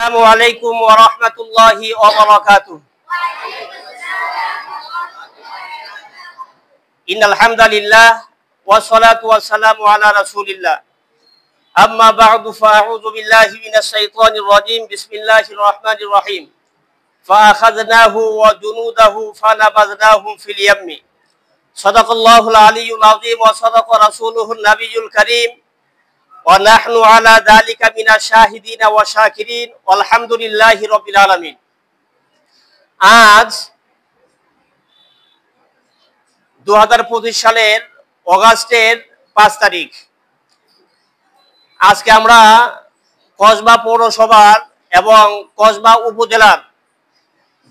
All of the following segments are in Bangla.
আসসালামুআলাইকুম ওয়া রাহমাতুল্লাহি ওয়া বারাকাতুহু। ইন্নাল হামদালিল্লাহ ওয়াস সালাতু ওয়াস সালামু আলা রাসূলিল্লাহ। আম্মা বা'দু ফাআউযু বিল্লাহি মিনাশ শাইতানির রাজীম। বিসমিল্লাহির রাহমানির রহিম। ফাআখাযনাহু ওয়া জুনুদাহু ফানাবাযনাহুম ফিল ইয়াম্মি। সাদাকাল্লাহুল আলিয়্যুল আযীম ওয়া সাদাকা রাসূলুহুন নাবিয়্যুল কারীম। ওয়া নাহনু আলা যালিকা মিনাশ শাহিদিনা ওয়া শাকিরিন আলহামদুলিল্লাহি রাব্বিল আলামিন। আজ 2025 সালের অগাস্টের 5 তারিখ। আজকে আমরা কসবা পৌরসভার এবং কসবা উপজেলার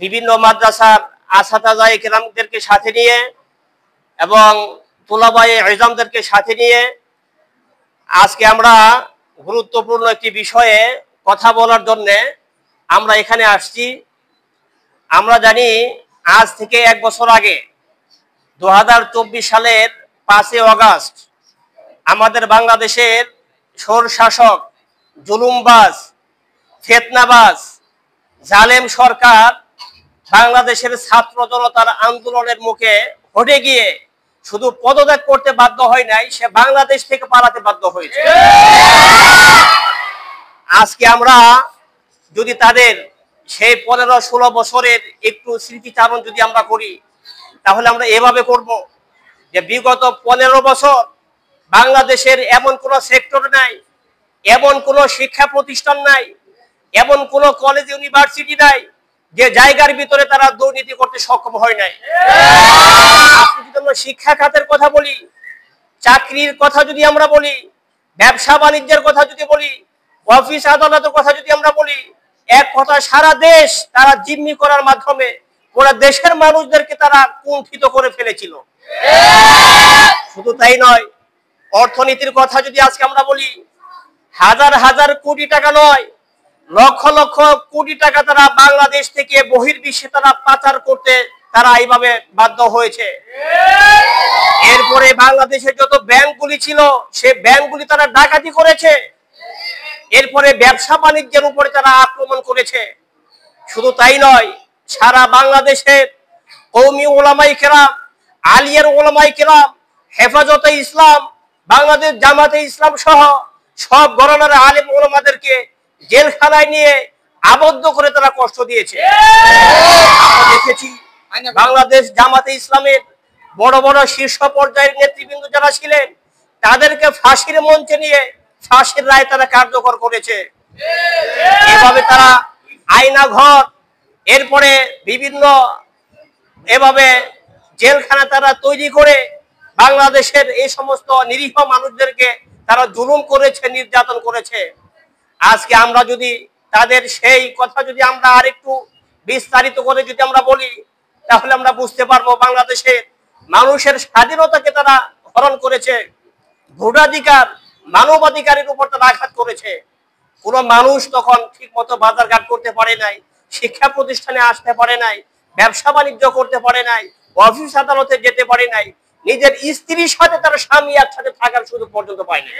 বিভিন্ন মাদ্রাসার আসাতাজায়ে কেরামদেরকে সাথে নিয়ে এবং তুলাবায়ে ইলজামদেরকে সাথে নিয়ে আজকে আমরা গুরুত্বপূর্ণ একটি বিষয়ে কথা বলার জন্য আমরা এখানে আসছি। আমরা জানি আজ থেকে 1 বছর আগে 2024 সালের 5 আগস্ট আমাদের বাংলাদেশের স্বৈরশাসক, জুলুমবাজ, ফিতনাবাজ, জালেম সরকার বাংলাদেশের ছাত্র জনতার আন্দোলনের মুখে হটে গিয়ে শুধু পদত্যাগ করতে বাধ্য হয় নাই, সে বাংলাদেশ থেকে পালাতে বাধ্য হয়েছে। আজকে আমরা যদি তাদের সেই 15-16 বছরের একটু স্মৃতিচারণ যদি আমরা করি, তাহলে আমরা এভাবে করব যে বিগত 15 বছর বাংলাদেশের এমন কোনো সেক্টর নাই, এমন কোনো শিক্ষা প্রতিষ্ঠান নাই, এমন কোনো কলেজ ইউনিভার্সিটি নাই যে জায়গার ভিতরে তারা দুর্নীতি করতে সক্ষম হয় নাই। যদি আমরা শিক্ষা খাতের কথা বলি, চাকরির কথা যদি আমরা বলি, ব্যবসা বাণিজ্যের কথা যদি বলি, অফিস আদালতের কথা যদি আমরা বলি, এক কথা সারা দেশ তারা জিম্মি করার মাধ্যমে পুরো দেশের মানুষদেরকে তারা কুণ্ঠিত করে ফেলেছিল। শুধু তাই নয়, অর্থনীতির কথা যদি আজকে আমরা বলি, হাজার হাজার কোটি টাকা নয়, লক্ষ লক্ষ কোটি টাকা তারা বাংলাদেশ থেকে বহির্বিশ্বে তারা পাচার করতে তারা এইভাবে বাধ্য হয়েছে। এরপরে বাংলাদেশে যত ব্যাংকগুলি ছিল সে ব্যাংকগুলি তারা ডাকাতি করেছে। এরপরে ব্যবসা বাণিজ্যের উপরে তারা আক্রমণ করেছে। শুধু তাই নয়, সারা বাংলাদেশের কওমি উলামায়ে কেরাম, আলিয়ার উলামায়ে কেরাম, হেফাজতে ইসলাম, বাংলাদেশ জামাতে ইসলাম সহ সব ঘরানার আলেম উলামাদেরকে জেলখানায় নিয়ে আবদ্ধ করে তারা কষ্ট দিয়েছে। আমরা দেখেছি বাংলাদেশ জামাতে ইসলামের বড় বড় শীর্ষ পর্যায়ের নেতৃবৃন্দ যারা ছিলেন তাদেরকে ফাঁসির মঞ্চে নিয়ে ফাঁসির রায় তারা কার্যকর করেছে। এভাবে তারা আয়না ঘর, এরপরে বিভিন্ন এভাবে জেলখানা তারা তৈরি করে বাংলাদেশের এই সমস্ত নিরীহ মানুষদেরকে তারা জুলুম করেছে, নির্যাতন করেছে। আজকে আমরা যদি তাদের সেই কথা যদি আমরা আরেকটু বিস্তারিত করে যদি আমরা বলি, তাহলে আমরা বুঝতে পারবো বাংলাদেশের মানুষের স্বাধীনতাকে তারা হরণ করেছে, ভোটাধিকার, মানবাধিকারের উপর তারা আঘাত করেছে। কোনো মানুষ তখন ঠিক মতো বাজারঘাট করতে পারে নাই, শিক্ষা প্রতিষ্ঠানে আসতে পারে নাই, ব্যবসা বাণিজ্য করতে পারে নাই, অফিস আদালতে যেতে পারে নাই, নিজের স্ত্রীর সাথে তার স্বামী একসাথে থাকার সুযোগ পর্যন্ত পায়নি।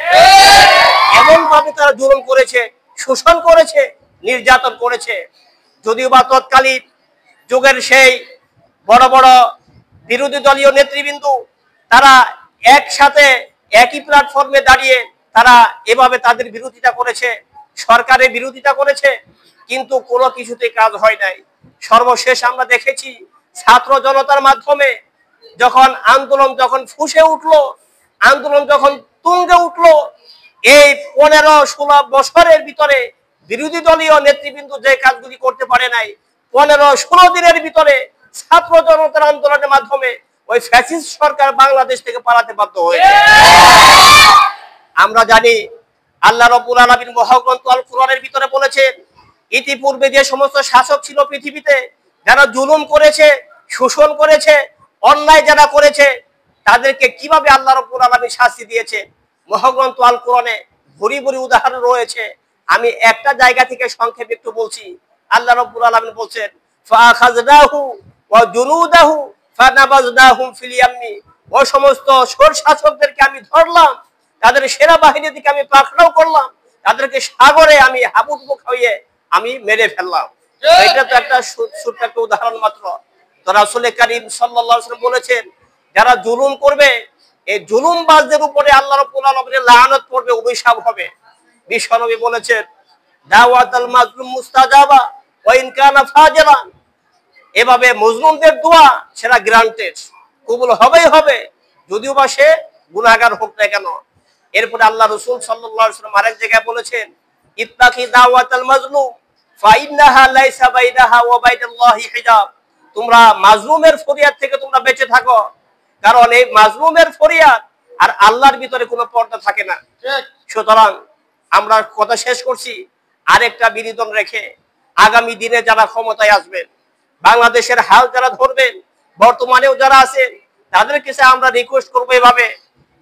এমন ভাবে তারা জুলুম করেছে, শোষণ করেছে, নির্যাতন করেছে। যদিও বা তৎকালীন যুগের সেই বড় বড় বিরোধী দলীয় নেতৃবৃন্দ তারা একসাথে একই প্ল্যাটফর্মে দাঁড়িয়ে তারা এভাবে তাদের বিরোধিতা করেছে, সরকারের বিরোধিতা করেছে, কিন্তু কোনো কিছুতে কাজ হয় নাই। সর্বশেষ আমরা দেখেছি ছাত্র জনতার মাধ্যমে যখন আন্দোলন যখন ফুঁসে উঠলো, আন্দোলন যখন তুঙ্গে উঠলো, এই 15-16 বছরের ভিতরে বিরোধী দলীয় নেতৃবৃন্দ যে কাজগুলি করতে পারে নাই, 15-16 দিনের ভিতরে ছাত্র জনতার আন্দোলনের মাধ্যমে ওই ফ্যাসিস্ট সরকার বাংলাদেশ থেকে পালাতে বাধ্য হয়েছে। আমরা জানি আল্লাহ রাব্বুল আলামিন মহাগ্রন্থ আল কুরআনের ভিতরে বলেছেন, ইতিপূর্বে যে সমস্ত শাসক ছিল পৃথিবীতে, যারা জুলুম করেছে, শোষণ করেছে, অন্যায় যারা করেছে, তাদেরকে কিভাবে আল্লাহ রাব্বুল আলামিন শাস্তি দিয়েছে। মহাগ্রন্থ আল কুরআনে ভরি ভরি উদাহরণ রয়েছে। আমি একটা জায়গা থেকে সংক্ষেপে একটু বলছি। আল্লাহ রাব্বুল আলামিন বলছেন, ফাআখাযনাহু ওয়া জুনুদাহু ফানাবাযনাহুম ফিল ইয়াম্মি। ওই সমস্ত স্বৈরশাসকদেরকে আমি ধরলাম, তাদের সেনাবাহিনীকে আমি পাকড়াও করলাম, তাদেরকে সাগরে আমি হাবুডুবু খাইয়ে আমি মেরে ফেললাম। এটা তো একটা ছোট্ট একটা উদাহরণ মাত্র। তো রাসূল কারীম সাল্লাল্লাহু আলাইহি ওয়াসাল্লাম বলেছেন, যারা জুলুম করবে এই জুলুমবাজদের উপরে আল্লাহ রাব্বুল আলামিনের লানত পড়বে, অভিশাপ হবে। বিশ্বনবী বলেছেন, দাওয়াতুল মাজলুম মুস্তাজাবা ওয়া ইন কানা ফাজিরান। এভাবে মজলুমদের দোয়া সেটা গ্রান্টেড, কবুল হবেই হবে, যদিও বা সে গুনাহগার হোক না কেন। এরপরে আল্লাহ রাসূল সাল্লাল্লাহু আলাইহি ওয়াসাল্লাম আরেক জায়গায় বলেছেন, ইত্তাকি দাওয়াতাল মাজলুম ফা ইন্নাহা লাইসা বাইনাহা ওয়া বাইনাল্লাহি হিজাব। তোমরা মাজলুমের ফরিয়াদ থেকে তোমরা বেঁচে থাকো, কারণ এই মাজলুমের ফরিয়াদ আর আল্লাহর ভিতরে কোনো পর্দা থাকে না। সুতরাং আমরা কথা শেষ করছি আরেকটা বিনোদন রেখে, আগামী দিনে যারা ক্ষমতায় আসবেন, বাংলাদেশের হাল যারা ধরবেন, বর্তমানেও যারা আছেন, তাদের কাছে আমরা রিকোয়েস্ট করবো এভাবে,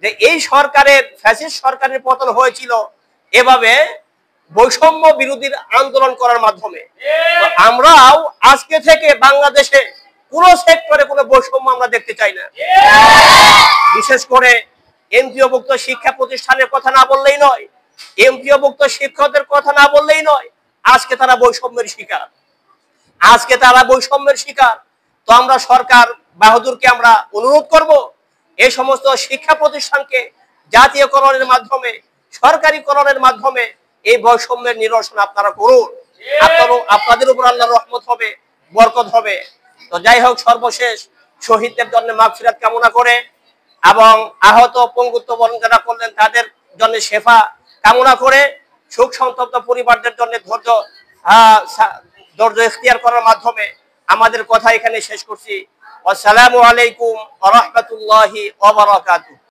যে এই সরকারের ফ্যাসিস্ট সরকারের পতন হয়েছিল এভাবে বৈষম্য বিরোধীর আন্দোলন করার মাধ্যমে। তো আমরাও আজকে থেকে বাংলাদেশে কোন সেক্টরে কোনো বৈষম্য আমরা দেখতে চাই না। বিশেষ করে এমপিওভুক্ত শিক্ষা প্রতিষ্ঠানের কথা না বললেই নয়, এমপিওভুক্ত শিক্ষকদের কথা না বললেই নয়, আজকে তারা বৈষম্যের শিকার, আজকে তারা বৈষম্যের শিকার। তো আমরা সরকার বাহাদুরকে আমরা অনুরোধ করব, এই সমস্ত শিক্ষা প্রতিষ্ঠানকে জাতীয়করণের মাধ্যমে, সরকারিকরণের মাধ্যমে এই বৈষম্যের নিরসন আপনারা করুন। আপনাদের উপর আল্লাহর রহমত হবে, বরকত হবে। তো যাই হোক, সর্বশেষ শহীদদের জন্য মাগফিরাত কামনা করে এবং আহত পঙ্গুত্ব বরণ যারা করলেন তাদের জন্য শেফা কামনা করে, শোক সন্তপ্ত পরিবারদের জন্য ধৈর্য ইখতিয়ার করার মাধ্যমে আমাদের কথা এখানে শেষ করছি। আসসালামু আলাইকুম ওয়া রাহমাতুল্লাহি ওয়া বারাকাতুহু।